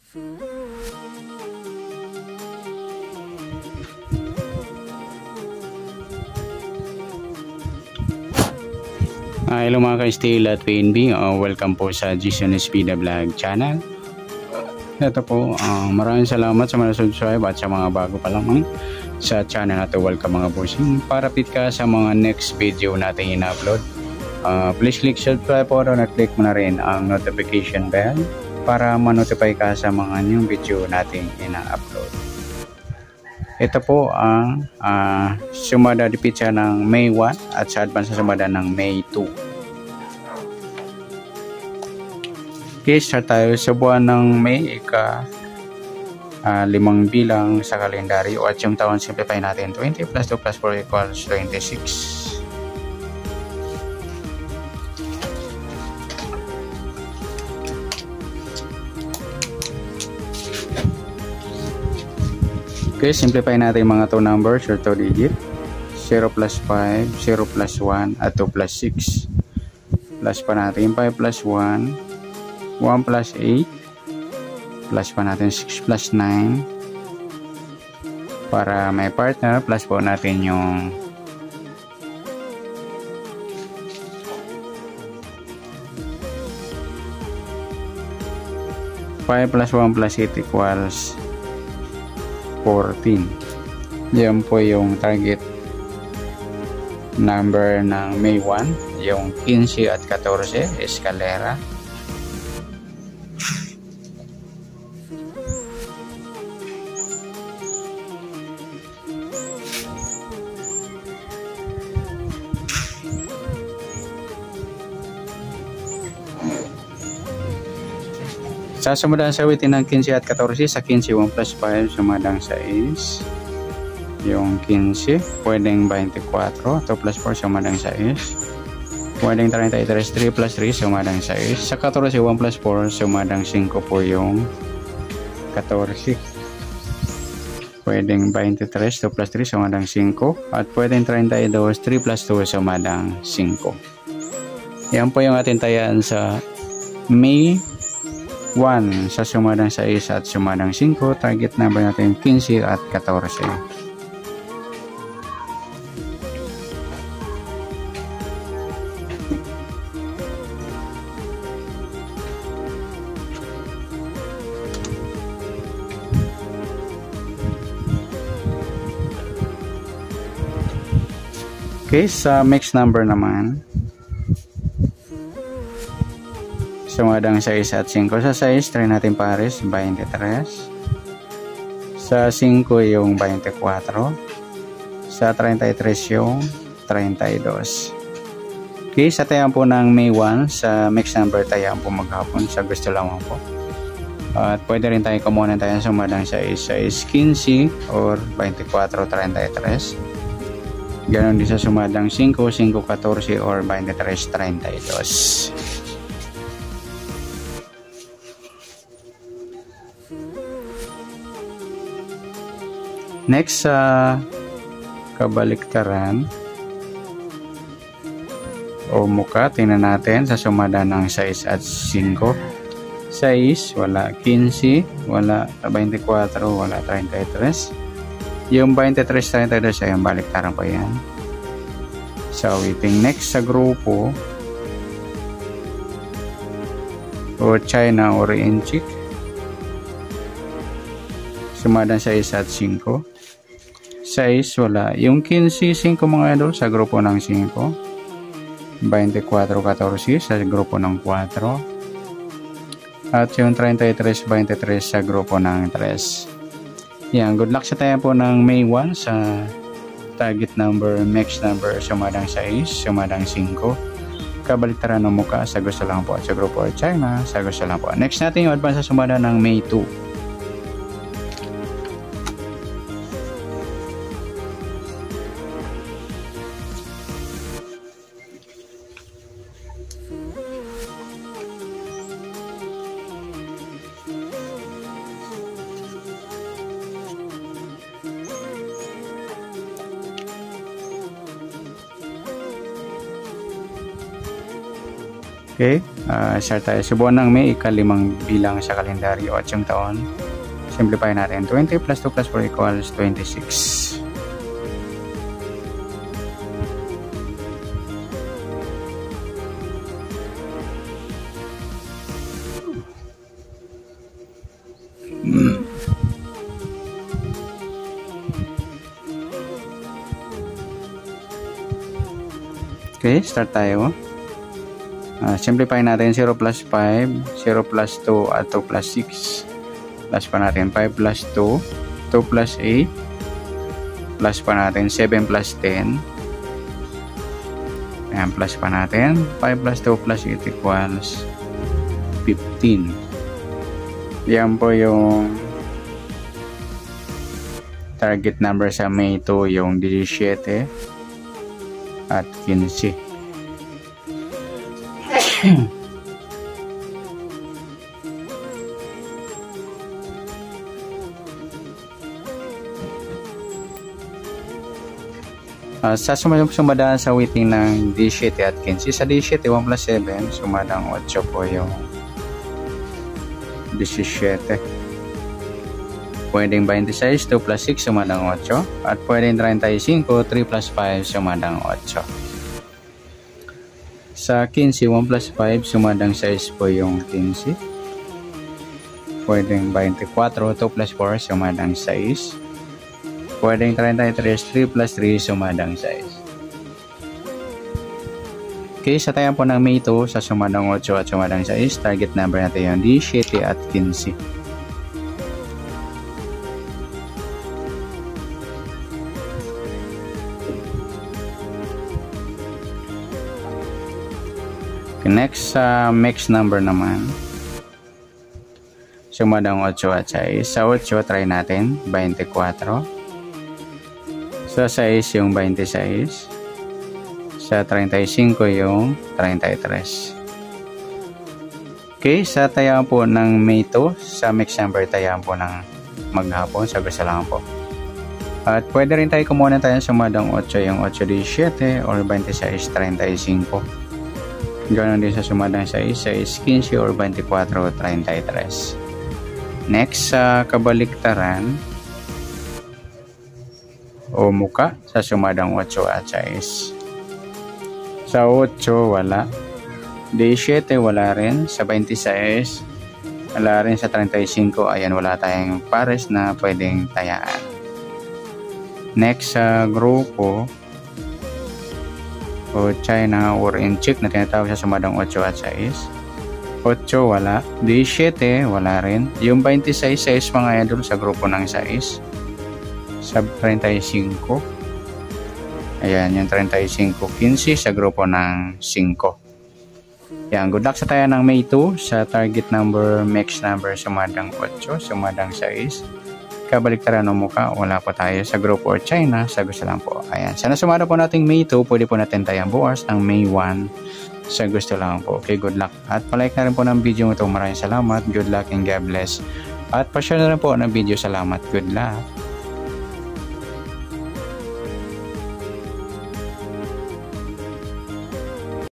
Hello mga ka-steel at PNB, welcome po sa Jason Espida Vlog channel. Ito po, maraming salamat sa mga subscribe at sa mga bago pa lamang sa channel na to. Welcome mga bossing. Para fit ka sa mga next video natin in-upload, please click subscribe po at click mo na rin ang notification bell para ma-notify ka sa mga new video natin ina-upload. Ito po ang sumada di pizza ng May 1 at sa advance na sumada ng May 2. Okay, start tayo sa buwan ng May, limang bilang sa kalendaryo at yung taon simplify natin. 20 plus 2 plus 4 equals 26. Okay, simplify natin mga 2 numbers or 2 digit. 0 plus 5, 0 plus 1, at 2 plus 6. Plus pa natin 5 plus 1, 1 plus 8. Plus pa natin 6 plus 9. Para may partner, plus po natin yung +5 plus 1 plus 8 equals 14. Yan po yung target number ng May 1, yung 15 at 14, eskalera. Sa sumadang sa awitin ng 15 at 14, sa 15 1 plus 5 sumadang 6. Yung 15 pwedeng 24, 2 plus 4 sumadang 6. Pwedeng 33, 3 plus 3 sumadang 6. Sa 14 1 plus 4 sumadang 5 po yung 14. Pwedeng 23, 2 plus 3 sumadang 5. At pwedeng 32, 3 plus 2 sumadang 5. Yan po yung ating tayaan sa May 1 sa sumadang 6 at sumadang 5. Target number natin 15 at 14. Okay, sa mixed number naman, sumadang 6 at 5. Sa 6, try natin pares, 23. Sa 5 yung 24. Sa 33 yung 32. Okay, sa tayaan po ng May 1, sa mixed number tayaan po maghapon, sa gusto lamang po. At pwede rin tayo kumuha tayo sumadang 6, 15 or 24, 33. Ganon din sa sumadang 5, 5, 14 or 23, 32. Next sa kabaliktaran o muka, tingnan natin sa sumada ng 6 at 5. 6, wala. 15, wala. 24, wala. 33. Yung 23, 32 ay yung baliktaran po yan. So, waiting next sa grupo o China or Inchik. Sumadang 6 at 5. 6, wala. Yung 15, 5 mga idol sa grupo ng 5. 24, 14 sa grupo ng 4. At yung 33, 23 sa grupo ng 3. Yan, good luck sa tayo po ng May 1 sa target number, mixed number, sumadang 6, sumadang 5. Kabaliktaran ng muka, sa gusto lang po. At sa grupo China, sa gusto lang po. Next natin yung advance sa sumada ng May 2. Okay, Start tayo sa buwan ng May, ika-5 bilang sa kalendaryo at yung taon. Simplify natin. 20 plus 2 plus 4 equals 26. Okay, start tayo. Simplify natin 0 plus 5, 0 plus 2 at 2 plus 6. Plus pa natin 5 plus 2, 2 plus 8. Plus pa natin 7 plus 10. Ayan, plus pa natin 5 plus 2 plus 8 equals 15. Yan po yung target number sa May 2, yung 17 at 15. Sa sumadaan sa waiting ng 17 at 15, sa 17 1 plus 7 sumadang 8 po yung 17. Pwedeng 26, 2 plus 6 sumadang 8, at pwedeng 35, 3 plus 5 sumadang 8. Sa 15, 1 plus 5 sumadang 6 po yung 15. Pwedeng 24, 2 plus 4 sumadang 6. Pwedeng 33, 3 plus 3 sumadang 6. Okay, sa tayan po ng May 2, sa sumadang 8 at sumadang 6, target number natin yung 17 at 15. Okay, next sa mix number naman, sumadang 8 at 6. Sa 8, try natin 24. Sa 6 yung 26. Sa 35 yung 33. Okay, sa tayaan po ng May 2, sa mix number tayaan po ng maghapon, sa gusto lang po. At pwede rin tayo kumuha na tayo sumadang 8, yung 8-17 or 26-35. Ganon din sa sumadang 6, 6-15 or 24-33. Next, sa kabaliktaran o muka, sa sumadang 8 at 6. Sa 8, wala. 17, wala rin. Sa 26, wala rin. Sa 35, ayan, wala tayong pares na pwedeng tayaan. Next, sa grupo o China or Inchik na tinatawag sa sumadang 8 at 6. 8, wala. 17, wala rin. Yung 26, 6 mga idol sa grupo ng 6. Sa 35, ayan, yung 35, 15 sa grupo ng 5. Yan, good luck sa tayo ng May 2 sa target number, mix number, sumadang 8, sumadang 6. Kabaliktaran ng muka, wala po tayo sa grupo or China, sa gusto lang po. Ayan, sana sumada po nating May 2, pwede po natin tayong bukas ng May 1, sa gusto lang po. Okay, good luck. At palike na rin po ng video ito. Maraming salamat, good luck and God bless. At pa-share na rin po ng video. Salamat, good luck.